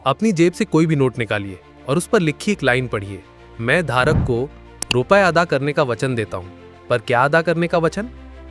अपनी जेब से कोई भी नोट निकालिए और उस पर लिखी एक लाइन पढ़िए, मैं धारक को रुपए अदा करने का वचन देता हूँ। पर क्या अदा करने का वचन?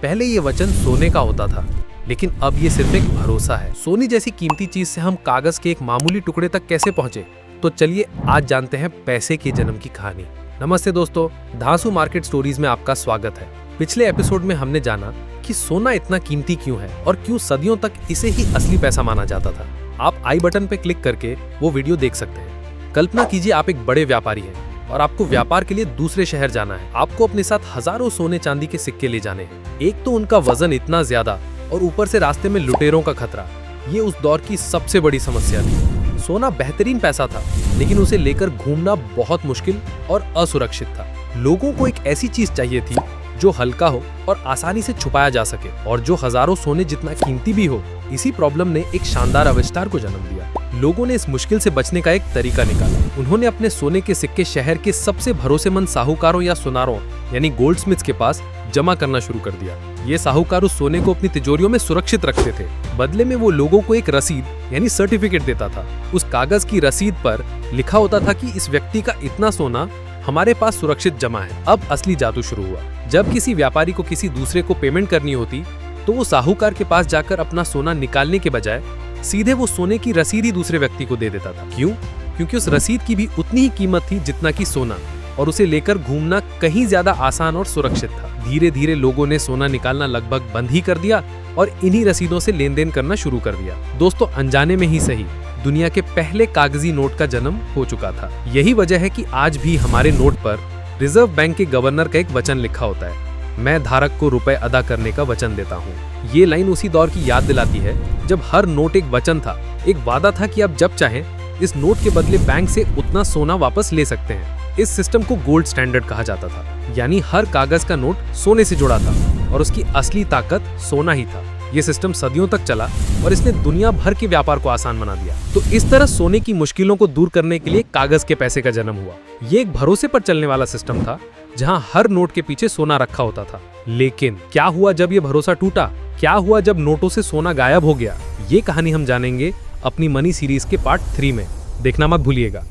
पहले ये वचन सोने का होता था, लेकिन अब ये सिर्फ एक भरोसा है। सोने जैसी कीमती चीज से हम कागज के एक मामूली टुकड़े तक कैसे पहुंचे? तो चलिए आज जानते हैं पैसे के जन्म की कहानी। नमस्ते दोस्तों, धांसू मार्केट स्टोरीज में आपका स्वागत है। पिछले एपिसोड में हमने जाना कि सोना इतना कीमती क्यों है और क्यों सदियों तक इसे ही असली पैसा माना जाता था। आप आई बटन पे क्लिक करके वो वीडियो देख सकते हैं। कल्पना कीजिए आप एक बड़े व्यापारी हैं और आपको व्यापार के लिए दूसरे शहर जाना है। आपको अपने साथ हजारों सोने चांदी के सिक्के ले जाने हैं। एक तो उनका वजन इतना ज्यादा और ऊपर से रास्ते में लुटेरों का खतरा। ये उस दौर की सबसे बड़ी समस्या थी। सोना बेहतरीन पैसा था, लेकिन उसे लेकर घूमना बहुत मुश्किल और असुरक्षित था। लोगों को एक ऐसी चीज चाहिए थी जो हल्का हो और आसानी से छुपाया जा सके और जो हजारों सोने जितना कीमती भी हो। इसी प्रॉब्लम ने एक शानदार आविष्कार को जन्म दिया। लोगों ने इस मुश्किल से बचने का एक तरीका निकाला। उन्होंने अपने सोने के सिक्के शहर के सबसे भरोसेमंद साहूकारों या सुनारों यानी गोल्डस्मिथ्स के पास जमा करना शुरू कर दिया। ये साहूकार उस सोने को अपनी तिजोरियों में सुरक्षित रखते थे। बदले में वो लोगों को एक रसीद यानी सर्टिफिकेट देता था। उस कागज की रसीद पर लिखा होता था कि इस व्यक्ति का इतना सोना हमारे पास सुरक्षित जमा है। अब असली जादू शुरू हुआ। जब किसी व्यापारी को किसी दूसरे को पेमेंट करनी होती तो वो साहूकार के पास जाकर अपना सोना निकालने के बजाय सीधे वो सोने की रसीद ही दूसरे व्यक्ति को दे देता था। क्यों? क्योंकि उस रसीद की भी उतनी ही कीमत थी जितना कि सोना, और उसे लेकर घूमना कहीं ज्यादा आसान और सुरक्षित था। धीरे धीरे लोगों ने सोना निकालना लगभग बंद ही कर दिया और इन्हीं रसीदों से लेन देन करना शुरू कर दिया। दोस्तों, अनजाने में ही सही, दुनिया के पहले कागजी नोट का जन्म हो चुका था। यही वजह है कि आज भी हमारे नोट पर रिजर्व बैंक के गवर्नर का एक वचन लिखा होता है, मैं धारक को रुपए अदा करने का वचन देता हूँ। ये लाइन उसी दौर की याद दिलाती है जब हर नोट एक वचन था, एक वादा था कि आप जब चाहें इस नोट के बदले बैंक से उतना सोना वापस ले सकते हैं। इस सिस्टम को गोल्ड स्टैंडर्ड कहा जाता था, यानी हर कागज का नोट सोने से जुड़ा था और उसकी असली ताकत सोना ही था। ये सिस्टम सदियों तक चला और इसने दुनिया भर के व्यापार को आसान बना दिया। तो इस तरह सोने की मुश्किलों को दूर करने के लिए कागज के पैसे का जन्म हुआ। ये एक भरोसे पर चलने वाला सिस्टम था जहां हर नोट के पीछे सोना रखा होता था। लेकिन क्या हुआ जब ये भरोसा टूटा? क्या हुआ जब नोटों से सोना गायब हो गया? ये कहानी हम जानेंगे अपनी मनी सीरीज के पार्ट 3 में। देखना मत भूलिएगा।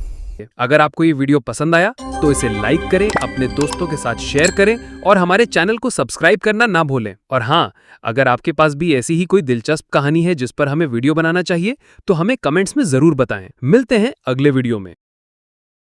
अगर आपको ये वीडियो पसंद आया तो इसे लाइक करें, अपने दोस्तों के साथ शेयर करें और हमारे चैनल को सब्सक्राइब करना ना भूलें। और हाँ, अगर आपके पास भी ऐसी ही कोई दिलचस्प कहानी है जिस पर हमें वीडियो बनाना चाहिए तो हमें कमेंट्स में जरूर बताएं। मिलते हैं अगले वीडियो में।